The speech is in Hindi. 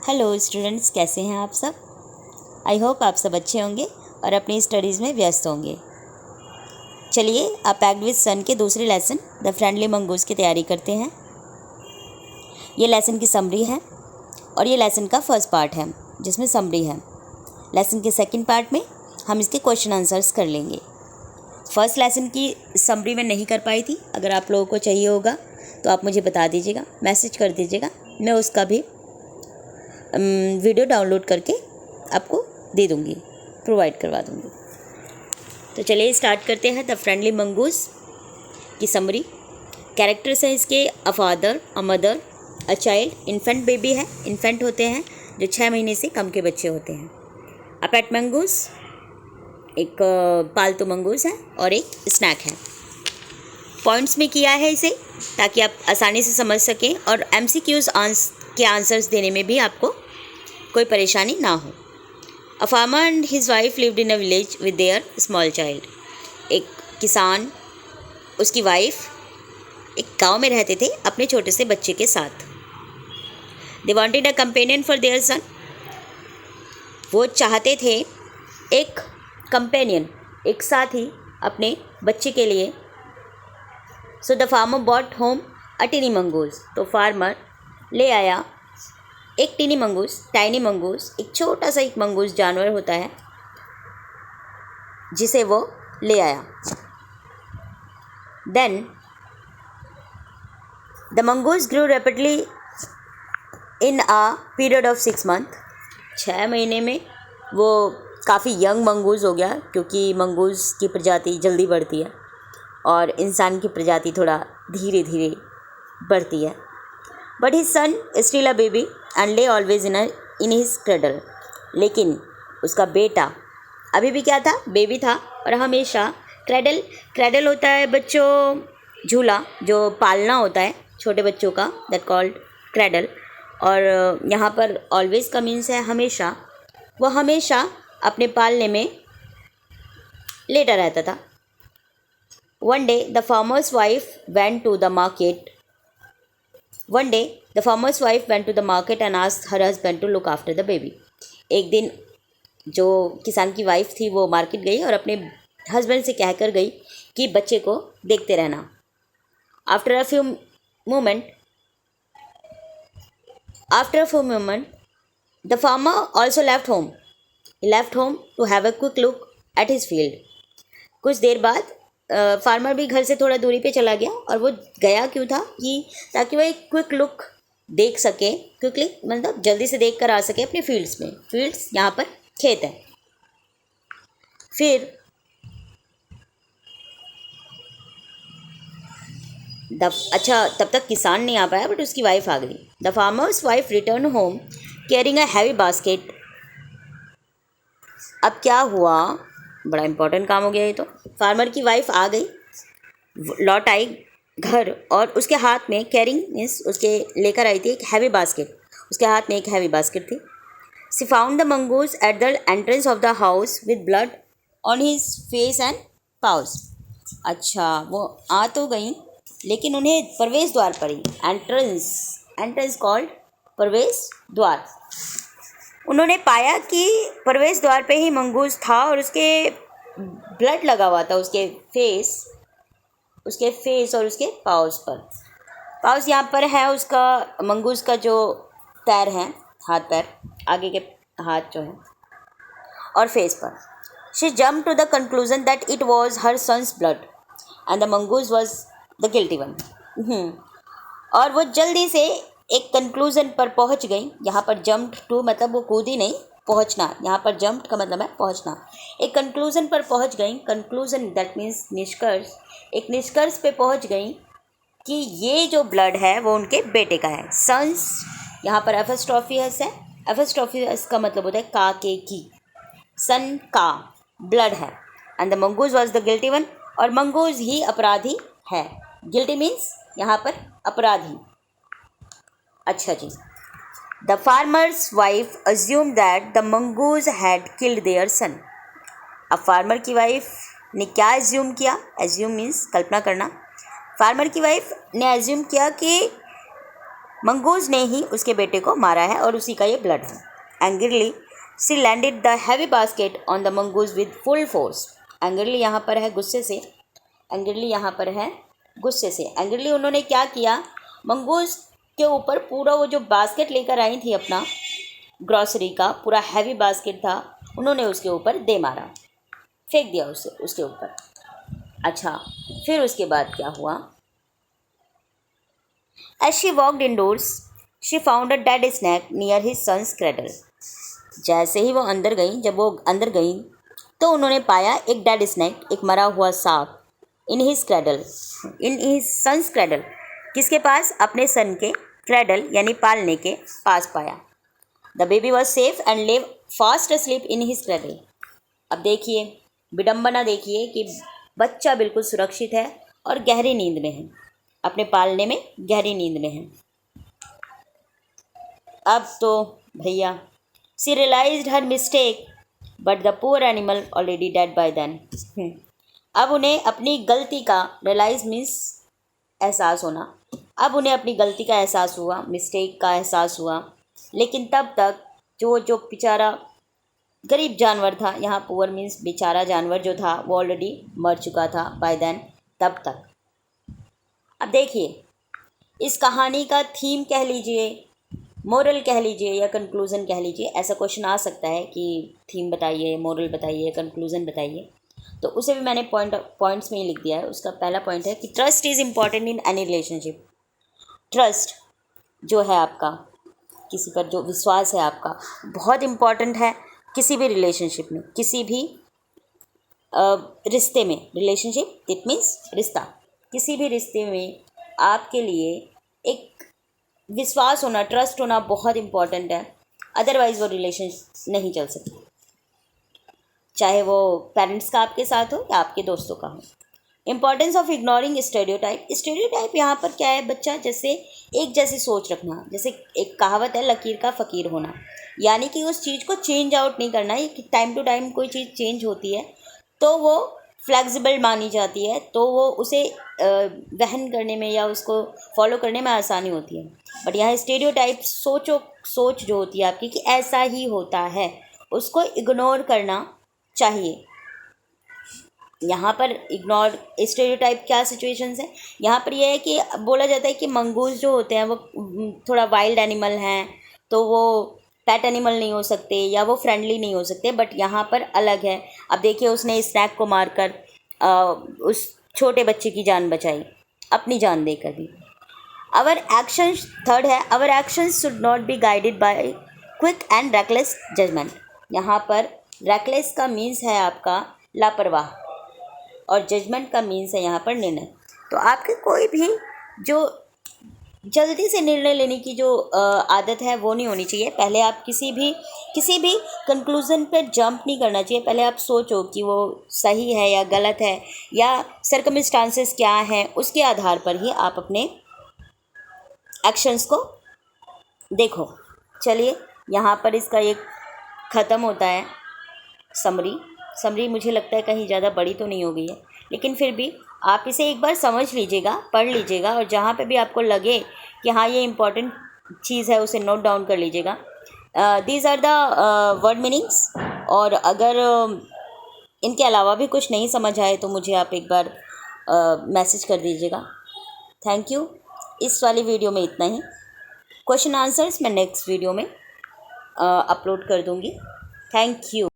हेलो स्टूडेंट्स, कैसे हैं आप सब। आई होप आप सब अच्छे होंगे और अपनी स्टडीज़ में व्यस्त होंगे। चलिए आप पैक्ड विद सन के दूसरे लेसन द फ्रेंडली मंगूज़ की तैयारी करते हैं। ये लेसन की समरी है और ये लेसन का फर्स्ट पार्ट है जिसमें समरी है। लेसन के सेकंड पार्ट में हम इसके क्वेश्चन आंसर्स कर लेंगे। फर्स्ट लेसन की समरी मैं नहीं कर पाई थी, अगर आप लोगों को चाहिए होगा तो आप मुझे बता दीजिएगा, मैसेज कर दीजिएगा, मैं उसका भी वीडियो डाउनलोड करके आपको दे दूँगी, प्रोवाइड करवा दूँगी। तो चलिए स्टार्ट करते हैं द फ्रेंडली मंगूज़ की समरी। कैरेक्टर्स हैं इसके a father, a mother, a child, infant baby है, इन्फेंट होते हैं जो 6 महीने से कम के बच्चे होते हैं। अ पेट मंगूज़ एक पालतू मंगूज़ है और एक स्नैक है। पॉइंट्स में किया है इसे ताकि आप आसानी से समझ सकें और MCQs के आंसर्स देने में भी आपको कोई परेशानी ना हो। A farmer and his wife lived in a village with their small child. एक किसान, उसकी वाइफ एक गांव में रहते थे अपने छोटे से बच्चे के साथ। They wanted a companion for their son. वो चाहते थे एक कंपेनियन, एक साथी अपने बच्चे के लिए। So the farmer bought home a tiny mongoose. तो फार्मर ले आया एक टिनी मंगूज़, टाइनी मंगूज़, एक छोटा सा एक मंगूज़ जानवर होता है जिसे वो ले आया। Then the mongoose grew rapidly in a period of 6 month. 6 महीने में वो काफ़ी यंग मंगूज़ हो गया, क्योंकि मंगूज़ की प्रजाति जल्दी बढ़ती है और इंसान की प्रजाति थोड़ा धीरे धीरे बढ़ती है। But his son still a baby and ले ऑलवेज इन हिज क्रडल। लेकिन उसका बेटा अभी भी क्या था, बेबी था और हमेशा क्रैडल होता है बच्चों, झूला जो पालना होता है छोटे बच्चों का, दैट कॉल्ड क्रैडल। और यहाँ पर ऑलवेज का मीन्स है हमेशा। वो हमेशा अपने पालने में लेटा रहता था। One day the farmer's wife went to the market and asked her husband to look after the baby. एक दिन जो किसान की वाइफ थी वो मार्केट गई और अपने हस्बैंड से कहकर गई कि बच्चे को देखते रहना। After a few moment the farmer also left home to have a quick look at his field. कुछ देर बाद फार्मर भी घर से थोड़ा दूरी पे चला गया। और वो गया क्यों था कि ताकि वो एक क्विक लुक देख सके, क्विकली मतलब जल्दी से देख कर आ सके अपने फील्ड्स में। फील्ड्स यहाँ पर खेत है। फिर तब तक किसान नहीं आ पाया, बट उसकी वाइफ आ गई। The farmer's wife return home carrying a heavy basket. अब क्या हुआ, बड़ा इंपॉर्टेंट काम हो गया ये तो। फार्मर की वाइफ आ गई, लौट आई घर और उसके हाथ में कैरिंग मीन्स उसके लेकर आई थी एक हैवी बास्केट। उसके हाथ में एक हैवी बास्केट थी। She found the mongoose at the entrance of the house with blood on his face and paws. अच्छा, वो आ तो गई लेकिन उन्हें प्रवेश द्वार पर ही, एंट्रेंस कॉल्ड प्रवेश द्वार, उन्होंने पाया कि प्रवेश द्वार पे ही मंगूज़ था और उसके ब्लड लगा हुआ था उसके फेस और उसके पाउस पर। पाउस यहाँ पर है उसका मंगूज़ का जो पैर है, हाथ पैर, आगे के हाथ जो है, और फेस पर। She jump to the conclusion that it was her son's blood and the mongoose was the guilty one. और वो जल्दी से एक कंक्लूजन पर पहुँच गई। यहाँ पर जम्प टू मतलब वो कूदी नहीं, पहुँचना। यहाँ पर जम्प का मतलब है पहुँचना। एक कंक्लूजन पर पहुँच गई। कंक्लूजन दैट मीन्स निष्कर्ष। एक निष्कर्ष पे पहुँच गई कि ये जो ब्लड है वो उनके बेटे का है। सन्स यहाँ पर एफस्ट्रॉफियस है। एफस्ट्रॉफियस का मतलब होता है का के की। सन का ब्लड है and the mongoose was the guilty one. और मंगूज़ ही अपराधी है। गिल्टी मीन्स यहाँ पर अपराधी। अच्छा जी। The farmer's wife assume that the mongoose had killed their son. अब फार्मर की वाइफ ने क्या एज्यूम किया? एज्यूम मीन्स कल्पना करना। फार्मर की वाइफ ने एज्यूम किया कि मंगूज ने ही उसके बेटे को मारा है और उसी का ये ब्लड है। Angrily she landed the heavy basket on the mongoose with full force. Angrily यहाँ पर है गुस्से से, एंग्रीली यहाँ पर है गुस्से से। एंग्रीली उन्होंने क्या किया, मंगूज के ऊपर पूरा वो जो बास्केट लेकर आई थी अपना ग्रॉसरी का, पूरा हैवी बास्केट था, उन्होंने उसके ऊपर दे मारा, फेंक दिया उसे उसके ऊपर। अच्छा, फिर उसके बाद क्या हुआ? As she walked indoors, she found a dead snake near his son's cradle. जैसे ही वो अंदर गई, जब वो अंदर गई तो उन्होंने पाया एक डेड स्नैक, एक मरा हुआ सांप, in his cradle, in his son's cradle, किसके पास? अपने सन के क्रैडल यानी पालने के पास पाया। The baby was safe and live fast asleep in his cradle. अब देखिए विडम्बना, देखिए कि बच्चा बिल्कुल सुरक्षित है और गहरी नींद में है, अपने पालने में गहरी नींद में है। अब तो भैया she realised her mistake but the poor animal already dead by then. अब उन्हें अपनी गलती का रियलाइज मीन्स एहसास होना, अब उन्हें अपनी गलती का एहसास हुआ, मिस्टेक का एहसास हुआ, लेकिन तब तक जो बेचारा गरीब जानवर था, यहाँ पुअर मीन्स बेचारा जानवर जो था वो ऑलरेडी मर चुका था बाय देन, तब तक। अब देखिए इस कहानी का थीम कह लीजिए, मोरल कह लीजिए या कंक्लूज़न कह लीजिए, ऐसा क्वेश्चन आ सकता है कि थीम बताइए, मोरल बताइए, कंक्लूज़न बताइए, तो उसे भी मैंने पॉइंट्स में ही लिख दिया है। उसका पहला पॉइंट है कि trust is important in any relationship. Trust जो है आपका, किसी पर जो विश्वास है आपका, बहुत इम्पॉर्टेंट है किसी भी रिलेशनशिप में, किसी भी रिश्ते में। रिलेशनशिप इट मीन्स रिश्ता, किसी भी रिश्ते में आपके लिए एक विश्वास होना, ट्रस्ट होना बहुत इम्पॉर्टेंट है, अदरवाइज़ वो रिलेशन नहीं चल सकती, चाहे वो पेरेंट्स का आपके साथ हो या आपके दोस्तों का हो। Importance of ignoring stereotype. Stereotype यहाँ पर क्या है बच्चा, जैसे एक जैसी सोच रखना, जैसे एक कहावत है लकीर का फ़कीर होना, यानी कि उस चीज़ को चेंज आउट नहीं करना है। कि टाइम टू टाइम कोई चीज़ चेंज होती है तो वो फ्लेक्सिबल मानी जाती है, तो वो उसे वहन करने में या उसको फॉलो करने में आसानी होती है। बट यहाँ स्टेरियोटाइप सोच जो होती है आपकी कि ऐसा ही होता है, उसको इग्नोर करना चाहिए। यहाँ पर इग्नोर स्टेरियोटाइप क्या सिचुएशंस है, यहाँ पर यह है कि बोला जाता है कि मंगूस जो होते हैं वो थोड़ा वाइल्ड एनिमल हैं, तो वो पेट एनिमल नहीं हो सकते या वो फ्रेंडली नहीं हो सकते, बट यहाँ पर अलग है। अब देखिए उसने स्नैक को मारकर उस छोटे बच्चे की जान बचाई, अपनी जान देकर भी। आवर एक्शंस, थर्ड है our actions should not be guided by quick and reckless judgment. यहाँ पर रेकलेस का मीन्स है आपका लापरवाह और जजमेंट का मीन्स है यहाँ पर निर्णय। तो आपके कोई भी जो जल्दी से निर्णय लेने की जो आदत है वो नहीं होनी चाहिए। पहले आप किसी भी कंक्लूज़न पर जंप नहीं करना चाहिए। पहले आप सोचो कि वो सही है या गलत है या सर्कमस्टांसेस क्या हैं, उसके आधार पर ही आप अपने एक्शंस को देखो। चलिए यहाँ पर इसका एक ख़त्म होता है समरी मुझे लगता है कहीं ज़्यादा बड़ी तो नहीं हो गई है, लेकिन फिर भी आप इसे एक बार समझ लीजिएगा, पढ़ लीजिएगा, और जहाँ पे भी आपको लगे कि हाँ ये इम्पॉर्टेंट चीज़ है उसे नोट डाउन कर लीजिएगा। These are the word meanings, और अगर इनके अलावा भी कुछ नहीं समझ आए तो मुझे आप एक बार मैसेज कर दीजिएगा। Thank you. इस वाली वीडियो में इतना ही। क्वेश्चन आंसर्स मैं नेक्स्ट वीडियो में अपलोड कर दूँगी। Thank you.